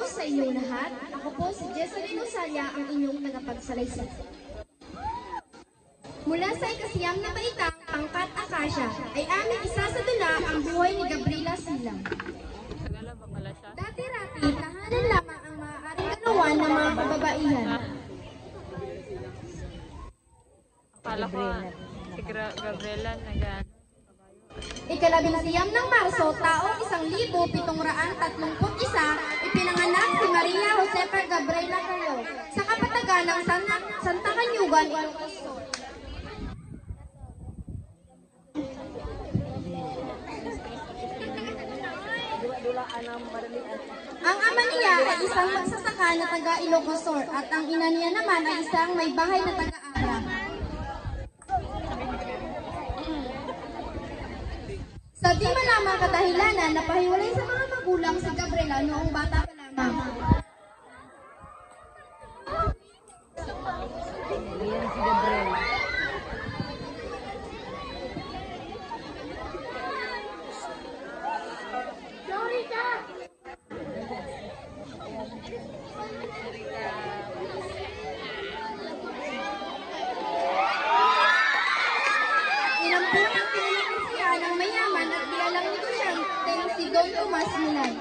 sa inyong lahat. Ako po si Jesseline Osalia, ang inyong tagapagsalaysay. Mula sa ikasiyam na baitang Pangkat Akasya ay aming isasadula ang buhay ni Gabriela Silang. Dati-rati, tahanan lamang ang maaaring ganawan ng mga kababaihan. Akala ko si Gabriela nag Ikalabing-siyam ng Marso, taong 1731, ipinanganak si Maria Josefa Gabriela Calao sa kapatagan ng Santa Canyugan, Ilocos Sur. Ang ama niya ay isang magsasaka na taga Ilocos Sur at ang ina niya naman ay isang may bahay na taga-Abra. Sa di malamang kadahilanan, napahiwalay sa mga magulang si Gabriela noong bata pa lamang. Inampunang pinilitin siya ng mayaman at kilalang negosyante si Don Tomas Milay.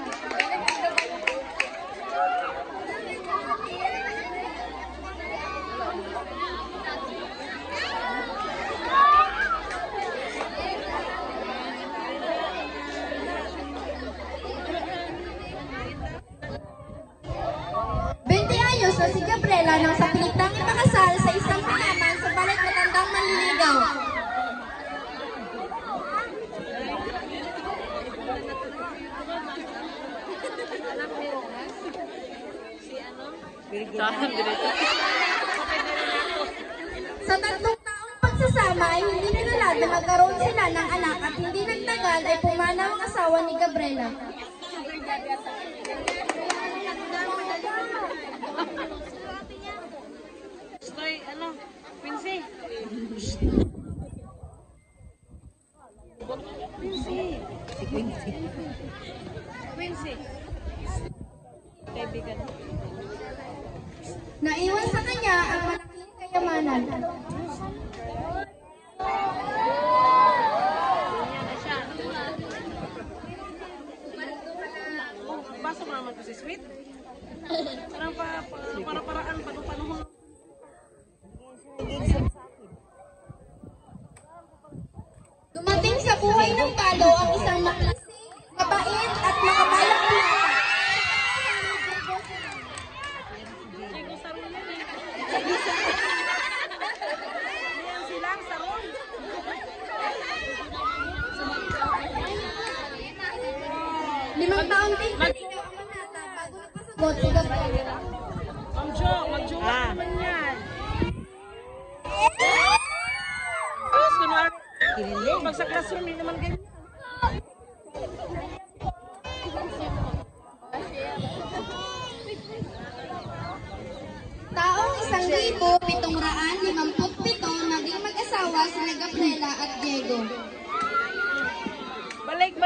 Anyos na si Gabriela nang sa pilitang ipakasal sa isang mayaman sa balit matandang manliligaw. Sa 3 taong pagsasama ay hindi nilala na magkaroon sila ng anak at hindi nagtagal ay pumanaw ang asawa ni Gabriela. Stoy, Quincy. Si Quincy. Quincy. Kaibigan. Naiwan sa kanya ang malaking kayamanan. Pasok naman ko si Sweet. Parang para-paraan pa nung panahon. Dumating sa buhay ng Palo ang isang makisig, mabait at makabayang binata. Yan silang sarong. 5 taon din naligaw ang manata bago nakasagot si Gabriela. Mag-jowa naman yan. Tapos kunwari, pag sa classroom, hindi naman ganyan. Taong 1757, naging mag-asawa sila Gabriela at Diego. Balik!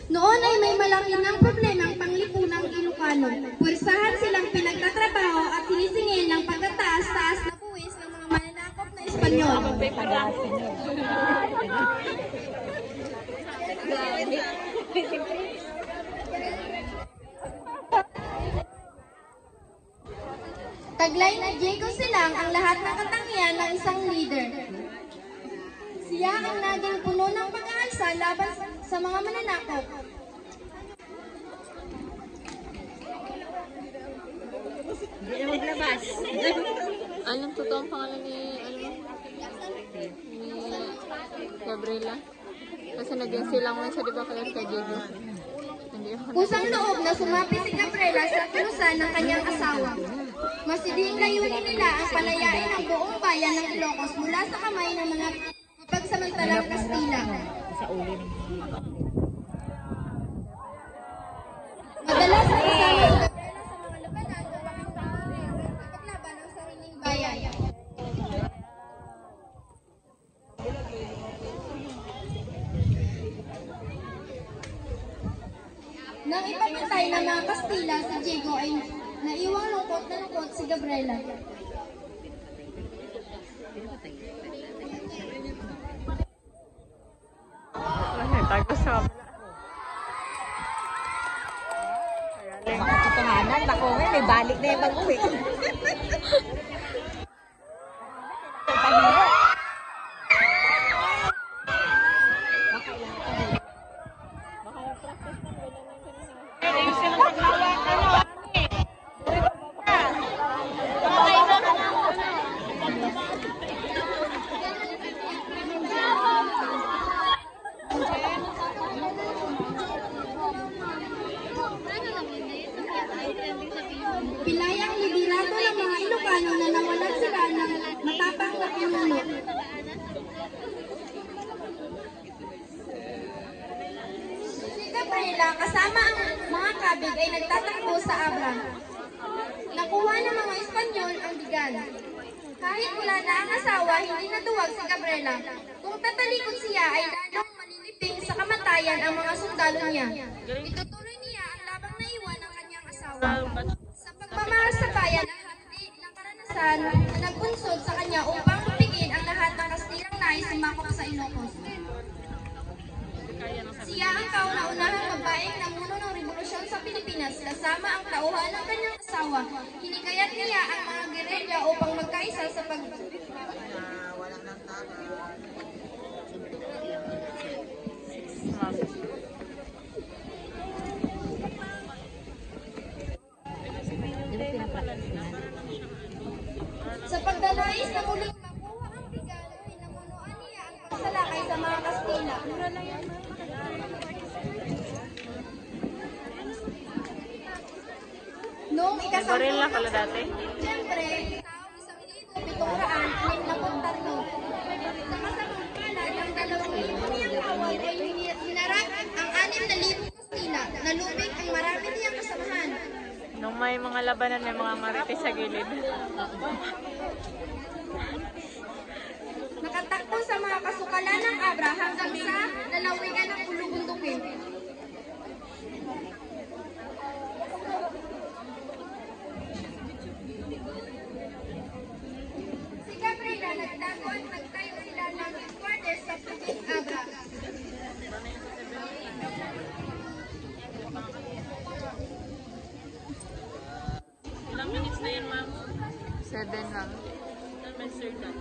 Noon ay may malaki ng problemang panglipunang Ilocano. Pwersahan silang pinagtatrabaho at sinisingil ng pagkataas-taas na buwis ng mga mananakop na Espanyol. Taglay na Diego Silang ang lahat ng katangian ng isang leader. Siya ang naging puno ng pag-aalsa laban sa mga mananakop. Hindi na maglabas. Anong totoong pangalan ni Gabriela? Kasi naging silang man siya, di ba, kaya kay Diego? Kusang loob na sumapi si Gabriela sa kilusan ng kanyang asawa. Masiding layunin nila ang palayain ng buong bayan ng Ilocos mula sa kamay ng mga pagsamantalang Kastila. Madalas na kasama si Gabriela sa mga labanan upang ipaglaban ang sariling bayan. Nang ipapatay ng mga Kastila si Diego ay naiwang lungkot na lungkot si Gabriela. Tago sa Mga katotohanan, naku nga, may balik na yung mag-uwi. Pilayang liderato ng mga Ilocano na nawalan sila ng matapang na pinuno. Si Gabriela kasama ang mga kabig ay nagtatakbo sa Abra. Nakuha ng mga Espanyol ang bigan. Kahit wala na ang asawa, hindi natuwag si Gabriela. Kung tatalikod siya ay lalong maliliping sa kamatayan ang mga sundalo niya. Itutuloy niya ang labang naiwan ng kanyang asawa. Sa pagmamahal sa bayan, ang hati ng karanasan na nagbunsod sa kanya upang tupigin ang lahat ng Kastilang nais sumakop sa Ilocos. Siya ang kauna-unahang babaeng namuno ng revolusyon sa Pilipinas kasama ang tauhan ng kanyang asawa. Hinikayat niya ang mga gerilya upang magkaisa sa Sa pagdanais na muling makuha ang bigan, pinamunuan niya ang pagsalakay sa mga Kastila. Noong Gorilla pala dati. Siyempre, taong 1,763. Sa kasamang palad, ang 2,000 niyang kawal ay hinarap ang 6,000 Kastila, nalubig ang marami niyang kasamahan. Nung may mga labanan, may mga marites sa gilid. Nakatakbo sa mga kasukalan ng Abra hanggang sa lalawigan ng Pulubundukin. Si Gabriela nagtago at nagtayo sila ng headquarters sa Province Abra. Ilang minutes na yan, ma'am? 7 lang. May sir na.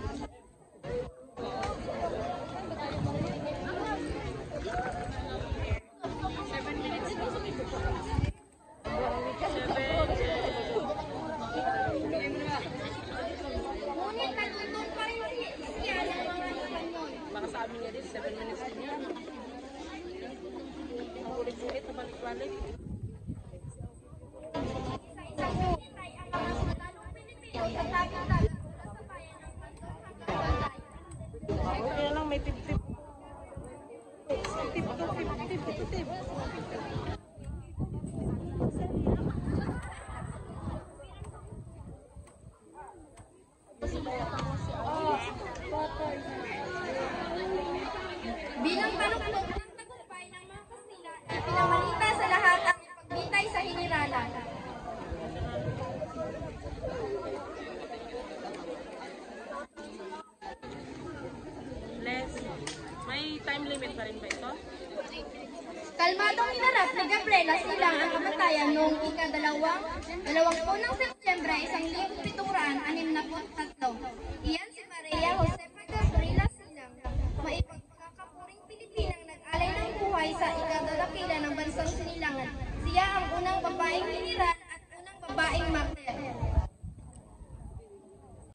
Ngunit natutong pa rin siya ng mga Espanyol. Baka sa amin niya din, 7 minutes din yan. Ulit-ulit, balik-balik. Sa isang hinintay ang mga sundalong Pilipino sa tagong-dagat mula sa bayan ng Bandon hanggang Banday. Kaya lang may tip-tip. Tip-tip. Bilang talumpok ng tagumpay ng mga Kastila, ipinamalita sa lahat ang pagbitay sa hiniralan. Les, may time limit pa rin ba ito? Kalmadong hinarap ni Gabriela silang ang kamatayan noong ika-20 ng